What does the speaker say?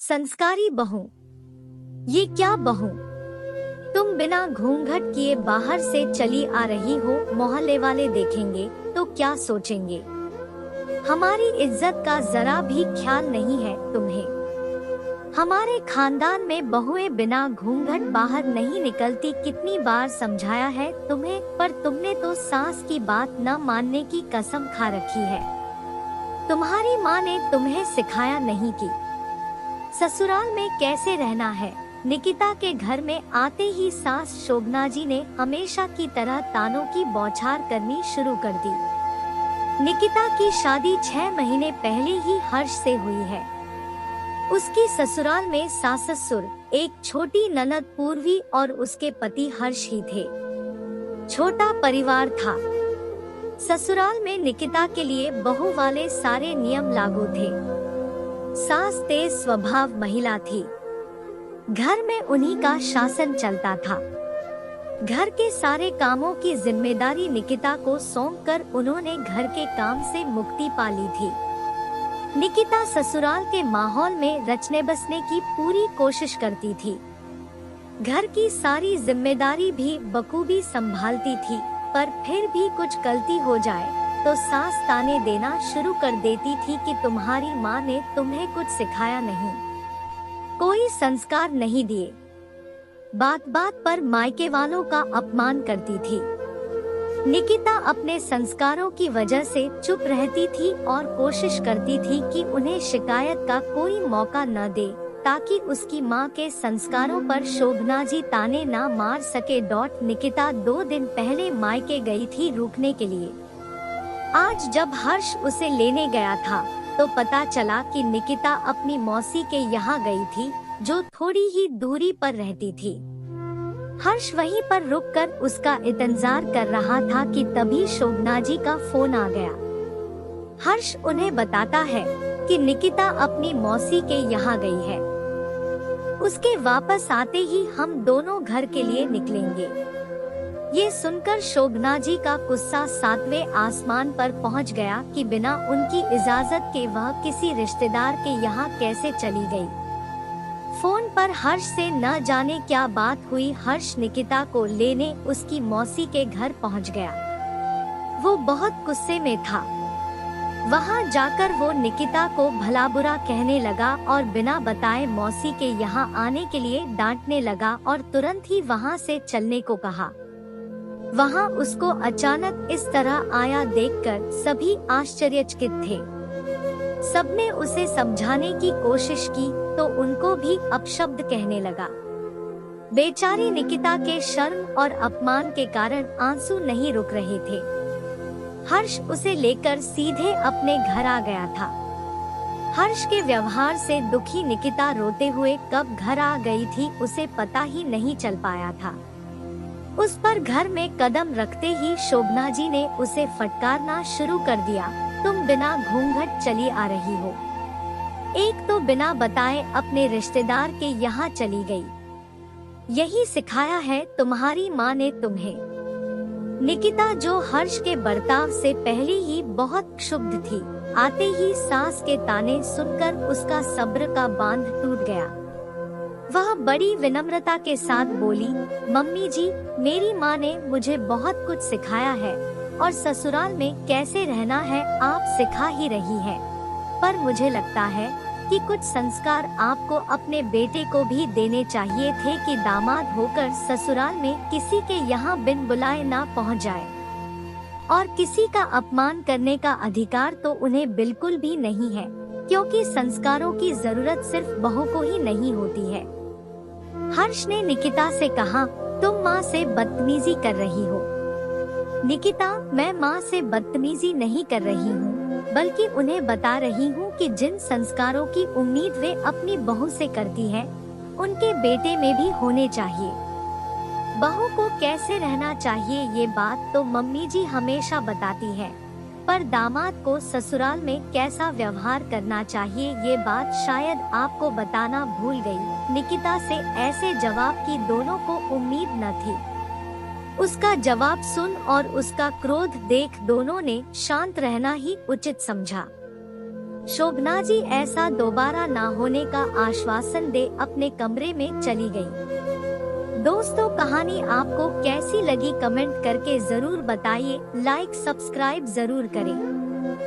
संस्कारी बहू। ये क्या बहू, तुम बिना घूंघट किए बाहर से चली आ रही हो। मोहल्ले वाले देखेंगे तो क्या सोचेंगे? हमारी इज्जत का जरा भी ख्याल नहीं है तुम्हें। हमारे खानदान में बहुएं बिना घूंघट बाहर नहीं निकलती। कितनी बार समझाया है तुम्हें, पर तुमने तो सास की बात न मानने की कसम खा रखी है। तुम्हारी माँ ने तुम्हें सिखाया नहीं कि ससुराल में कैसे रहना है। निकिता के घर में आते ही सास शोभना जी ने हमेशा की तरह तानों की बौछार करनी शुरू कर दी। निकिता की शादी 6 महीने पहले ही हर्ष से हुई है। उसकी ससुराल में सास ससुर, एक छोटी ननद पूर्वी और उसके पति हर्ष ही थे। छोटा परिवार था। ससुराल में निकिता के लिए बहू वाले सारे नियम लागू थे। सास तेज स्वभाव महिला थी। घर में उन्हीं का शासन चलता था। घर के सारे कामों की जिम्मेदारी निकिता को सौंपकर उन्होंने घर के काम से मुक्ति पा ली थी। निकिता ससुराल के माहौल में रचने बसने की पूरी कोशिश करती थी। घर की सारी जिम्मेदारी भी बखूबी संभालती थी, पर फिर भी कुछ गलती हो जाए तो सास ताने देना शुरू कर देती थी कि तुम्हारी माँ ने तुम्हें कुछ सिखाया नहीं, कोई संस्कार नहीं दिए। बात बात पर मायके वालों का अपमान करती थी। निकिता अपने संस्कारों की वजह से चुप रहती थी और कोशिश करती थी कि उन्हें शिकायत का कोई मौका न दे, ताकि उसकी माँ के संस्कारों पर शोभना जी ताने ना मार सके। निकिता 2 दिन पहले मायके गई थी रुकने के लिए। आज जब हर्ष उसे लेने गया था तो पता चला कि निकिता अपनी मौसी के यहाँ गई थी, जो थोड़ी ही दूरी पर रहती थी। हर्ष वहीं पर रुककर उसका इंतजार कर रहा था कि तभी शोभना जी का फोन आ गया। हर्ष उन्हें बताता है कि निकिता अपनी मौसी के यहाँ गई है। उसके वापस आते ही हम दोनों घर के लिए निकलेंगे। ये सुनकर शोभना जी का गुस्सा 7वें आसमान पर पहुंच गया कि बिना उनकी इजाजत के वह किसी रिश्तेदार के यहाँ कैसे चली गई। फोन पर हर्ष से न जाने क्या बात हुई। हर्ष निकिता को लेने उसकी मौसी के घर पहुंच गया। वो बहुत गुस्से में था। वहां जाकर वो निकिता को भला बुरा कहने लगा और बिना बताए मौसी के यहाँ आने के लिए डांटने लगा और तुरंत ही वहां से चलने को कहा। वहां उसको अचानक इस तरह आया देखकर सभी आश्चर्यचकित थे। सबने उसे समझाने की कोशिश की तो उनको भी अपशब्द कहने लगा। बेचारी निकिता के शर्म और अपमान के कारण आंसू नहीं रुक रहे थे। हर्ष उसे लेकर सीधे अपने घर आ गया था। हर्ष के व्यवहार से दुखी निकिता रोते हुए कब घर आ गई थी उसे पता ही नहीं चल पाया था। उस पर घर में कदम रखते ही शोभना जी ने उसे फटकारना शुरू कर दिया। तुम बिना घूंघट चली आ रही हो। एक तो बिना बताए अपने रिश्तेदार के यहाँ चली गई। यही सिखाया है तुम्हारी माँ ने तुम्हें। निकिता, जो हर्ष के बर्ताव से पहले ही बहुत क्षुब्ध थी, आते ही सास के ताने सुनकर उसका सब्र का बांध टूट गया। वह बड़ी विनम्रता के साथ बोली, मम्मी जी, मेरी माँ ने मुझे बहुत कुछ सिखाया है और ससुराल में कैसे रहना है आप सिखा ही रही है, पर मुझे लगता है कि कुछ संस्कार आपको अपने बेटे को भी देने चाहिए थे कि दामाद होकर ससुराल में किसी के यहाँ बिन बुलाए ना पहुँच जाए। और किसी का अपमान करने का अधिकार तो उन्हें बिल्कुल भी नहीं है, क्योंकि संस्कारों की जरूरत सिर्फ बहू को ही नहीं होती है। हर्ष ने निकिता से कहा, तुम माँ से बदतमीजी कर रही हो। निकिता, मैं माँ से बदतमीजी नहीं कर रही हूँ, बल्कि उन्हें बता रही हूँ कि जिन संस्कारों की उम्मीद वे अपनी बहू से करती हैं, उनके बेटे में भी होने चाहिए। बहू को कैसे रहना चाहिए ये बात तो मम्मी जी हमेशा बताती है, पर दामाद को ससुराल में कैसा व्यवहार करना चाहिए ये बात शायद आपको बताना भूल गई। निकिता से ऐसे जवाब की दोनों को उम्मीद न थी। उसका जवाब सुन और उसका क्रोध देख दोनों ने शांत रहना ही उचित समझा। शोभना जी ऐसा दोबारा ना होने का आश्वासन दे अपने कमरे में चली गई। दोस्तों, कहानी आपको कैसी लगी कमेंट करके जरूर बताइए, लाइक सब्सक्राइब जरूर करें।